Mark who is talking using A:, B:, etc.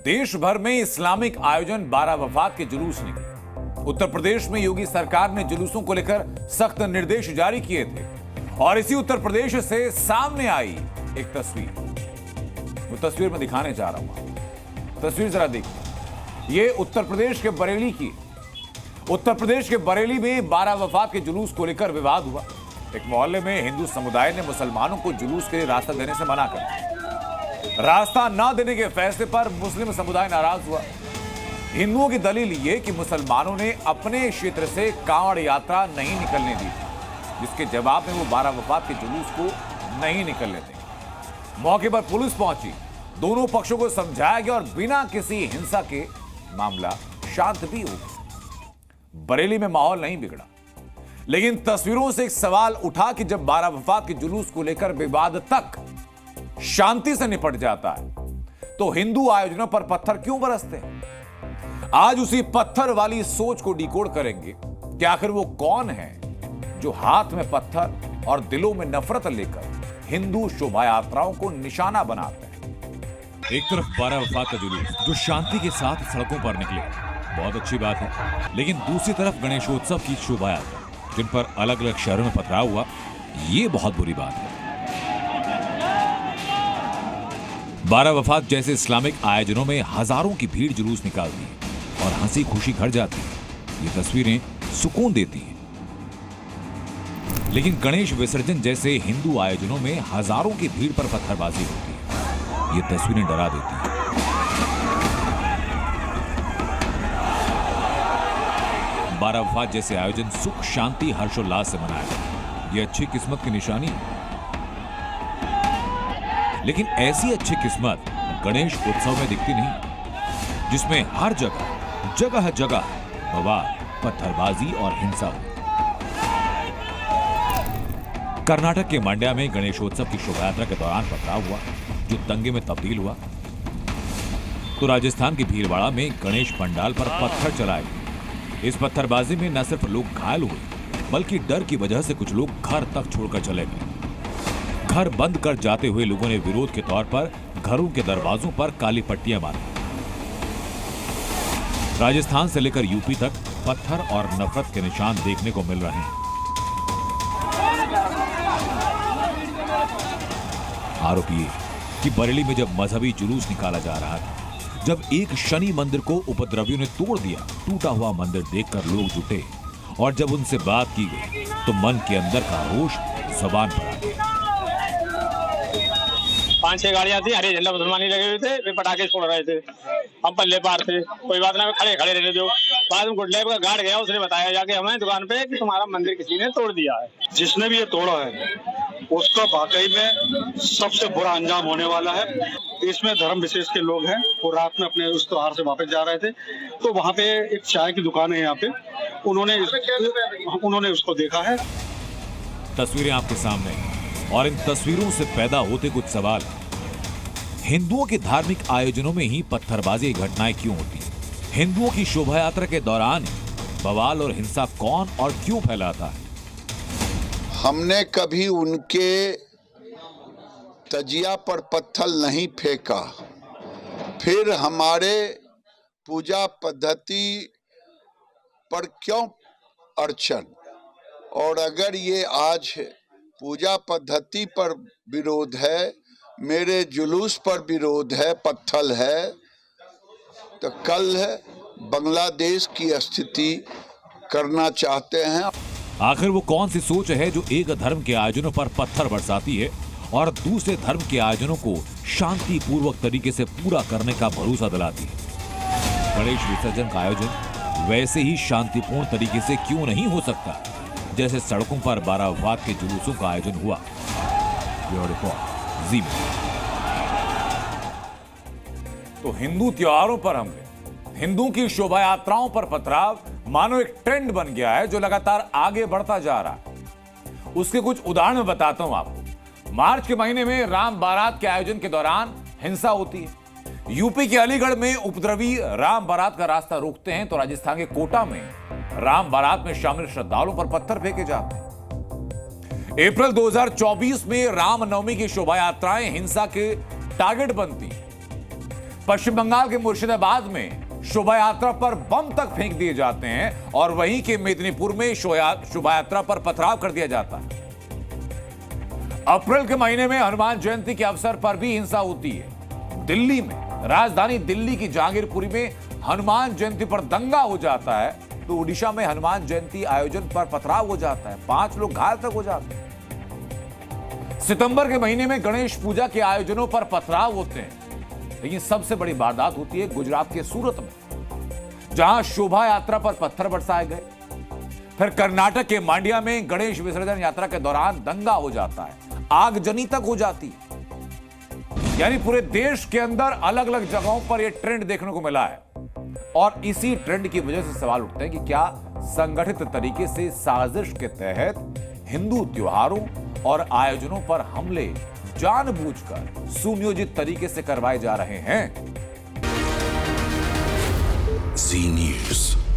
A: देश भर में इस्लामिक आयोजन 12 वफात के जुलूस निकले। उत्तर प्रदेश में योगी सरकार ने जुलूसों को लेकर सख्त निर्देश जारी किए थे और इसी उत्तर प्रदेश से सामने आई एक तस्वीर, वो तस्वीर मैं दिखाने जा रहा हूं। तस्वीर जरा देखिए, ये उत्तर प्रदेश के बरेली की। उत्तर प्रदेश के बरेली में 12 वफात के जुलूस को लेकर विवाद हुआ। एक मोहल्ले में हिंदू समुदाय ने मुसलमानों को जुलूस के लिए रास्ता देने से मना कर दिया। रास्ता न देने के फैसले पर मुस्लिम समुदाय नाराज हुआ। हिंदुओं की दलील ये कि मुसलमानों ने अपने क्षेत्र से कांवड़ यात्रा नहीं निकलने दी, जिसके जवाब में वो 12 वफात के जुलूस को नहीं निकलने देंगे। मौके पर पुलिस पहुंची, दोनों पक्षों को समझाया गया और बिना किसी हिंसा के मामला शांत भी हो गया। बरेली में माहौल नहीं बिगड़ा, लेकिन तस्वीरों से एक सवाल उठा कि जब 12 वफात के जुलूस को लेकर विवाद तक शांति से निपट जाता है तो हिंदू आयोजनों पर पत्थर क्यों बरसते हैं। आज उसी पत्थर वाली सोच को डिकोड करेंगे कि आखिर वो कौन है जो हाथ में पत्थर और दिलों में नफरत लेकर हिंदू शोभा यात्राओं को निशाना बनाते हैं।
B: एक तरफ 12 वफात का जुलूस जो शांति के साथ सड़कों पर निकले, बहुत अच्छी बात है, लेकिन दूसरी तरफ गणेशोत्सव की शोभा यात्रा जिन पर अलग अलग शहरों में पथराव हुआ, ये बहुत बुरी बात है। 12 वफात जैसे इस्लामिक आयोजनों में हजारों की भीड़ जुलूस निकालती है और हंसी खुशी घर जाती है। ये तस्वीरें सुकून देती हैं, लेकिन गणेश विसर्जन जैसे हिंदू आयोजनों में हजारों की भीड़ पर पत्थरबाजी होती है। ये तस्वीरें डरा देती हैं। बारह वफात जैसे आयोजन सुख शांति हर्षोल्लास से मनाया जाता है। ये अच्छी किस्मत की निशानी है, लेकिन ऐसी अच्छी किस्मत गणेश उत्सव में दिखती नहीं, जिसमें हर जगह जगह जगह बवाल, पत्थरबाजी और हिंसा हो। कर्नाटक के मंड्या में गणेशोत्सव की शोभायात्रा के दौरान पथराव हुआ जो दंगे में तब्दील हुआ। तो राजस्थान के भीलवाड़ा में गणेश पंडाल पर पत्थर चलाए गए। इस पत्थरबाजी में न सिर्फ लोग घायल हुए, बल्कि डर की वजह से कुछ लोग घर तक छोड़कर चले गए। घर बंद कर जाते हुए लोगों ने विरोध के तौर पर घरों के दरवाजों पर काली पट्टियां बांधी। राजस्थान से लेकर यूपी तक पत्थर और नफरत के निशान देखने को मिल रहे हैं। आरोप ये कि बरेली में जब मजहबी जुलूस निकाला जा रहा था, जब एक शनि मंदिर को उपद्रवियों ने तोड़ दिया, टूटा हुआ मंदिर देखकर लोग जुटे और जब उनसे बात की गई तो मन के अंदर का रोष जुबान पर आ गया।
C: 5-6 गाड़ियां थी, हरे झंडा मुसलमानी लगे हुए थे, वे पटाखे छोड़ रहे थे। हम पल्ले पार थे, कोई बात ना, खड़े खड़े रहने दो। बाद में गुड लाइफ का गार्ड गया, उसने बताया जाके हमें दुकान पे कि तुम्हारा मंदिर किसी ने तोड़ दिया है।
D: जिसने भी ये तोड़ा है उसका वाकई में सबसे बुरा अंजाम होने वाला है। इसमें धर्म विशेष के लोग हैं, वो रात में अपने उस त्योहार से वापस जा रहे थे, तो वहाँ पे एक चाय की दुकान है, यहाँ पे उन्होंने उसको देखा है।
B: तस्वीरें आपके सामने हैं और इन तस्वीरों से पैदा होते कुछ सवाल। हिंदुओं के धार्मिक आयोजनों में ही पत्थरबाजी की घटनाएं क्यों होती हैं? हिंदुओं की शोभा यात्रा के दौरान बवाल और हिंसा कौन और क्यों फैलाता है?
E: हमने कभी उनके तजिया पर पत्थर नहीं फेंका, फिर हमारे पूजा पद्धति पर क्यों अड़चन? और अगर ये आज पूजा पद्धति पर विरोध है, मेरे जुलूस पर विरोध है, पत्थर है, तो कल बांग्लादेश की स्थिति करना चाहते हैं।
B: आखिर वो कौन सी सोच है जो एक धर्म के आयोजनों पर पत्थर बरसाती है और दूसरे धर्म के आयोजनों को शांतिपूर्वक तरीके से पूरा करने का भरोसा दिलाती है? गणेश विसर्जन का आयोजन वैसे ही शांतिपूर्ण तरीके से क्यों नहीं हो सकता जैसे सड़कों पर 12 वफात के जुलूसों का आयोजन हुआ? ब्यूरो रिपोर्ट, जी।
A: तो हिंदू त्योहारों पर हमले, हिंदू की शोभा यात्राओं पर पथराव मानो एक ट्रेंड बन गया है जो लगातार आगे बढ़ता जा रहा है। उसके कुछ उदाहरण बताता हूं आपको। मार्च के महीने में राम बारात के आयोजन के दौरान हिंसा होती है। यूपी के अलीगढ़ में उपद्रवी राम बारात का रास्ता रोकते हैं तो राजस्थान के कोटा में राम बारात में शामिल श्रद्धालुओं पर पत्थर फेंके जाते हैं। अप्रैल 2024 में रामनवमी की शोभा यात्राएं हिंसा के टारगेट बनती हैं। पश्चिम बंगाल के मुर्शिदाबाद में शोभा यात्रा पर बम तक फेंक दिए जाते हैं और वहीं के मेदिनीपुर में शोभा यात्रा पर पथराव कर दिया जाता है। अप्रैल के महीने में हनुमान जयंती के अवसर पर भी हिंसा होती है। दिल्ली में, राजधानी दिल्ली की जहांगीरपुरी में हनुमान जयंती पर दंगा हो जाता है, तो उड़ीसा में हनुमान जयंती आयोजन पर पथराव हो जाता है, 5 लोग घायल तक हो जाते हैं। सितंबर के महीने में गणेश पूजा के आयोजनों पर पथराव होते हैं, लेकिन सबसे बड़ी वारदात होती है गुजरात के सूरत में, जहां शोभा यात्रा पर पत्थर बरसाए गए। फिर कर्नाटक के मांड्या में गणेश विसर्जन यात्रा के दौरान दंगा हो जाता है, आगजनी तक हो जाती है। यानी पूरे देश के अंदर अलग अलग जगहों पर यह ट्रेंड देखने को मिला है और इसी ट्रेंड की वजह से सवाल उठते हैं कि क्या संगठित तरीके से साजिश के तहत हिंदू त्योहारों और आयोजनों पर हमले जानबूझकर सुनियोजित तरीके से करवाए जा रहे हैं।
F: जी न्यूज़।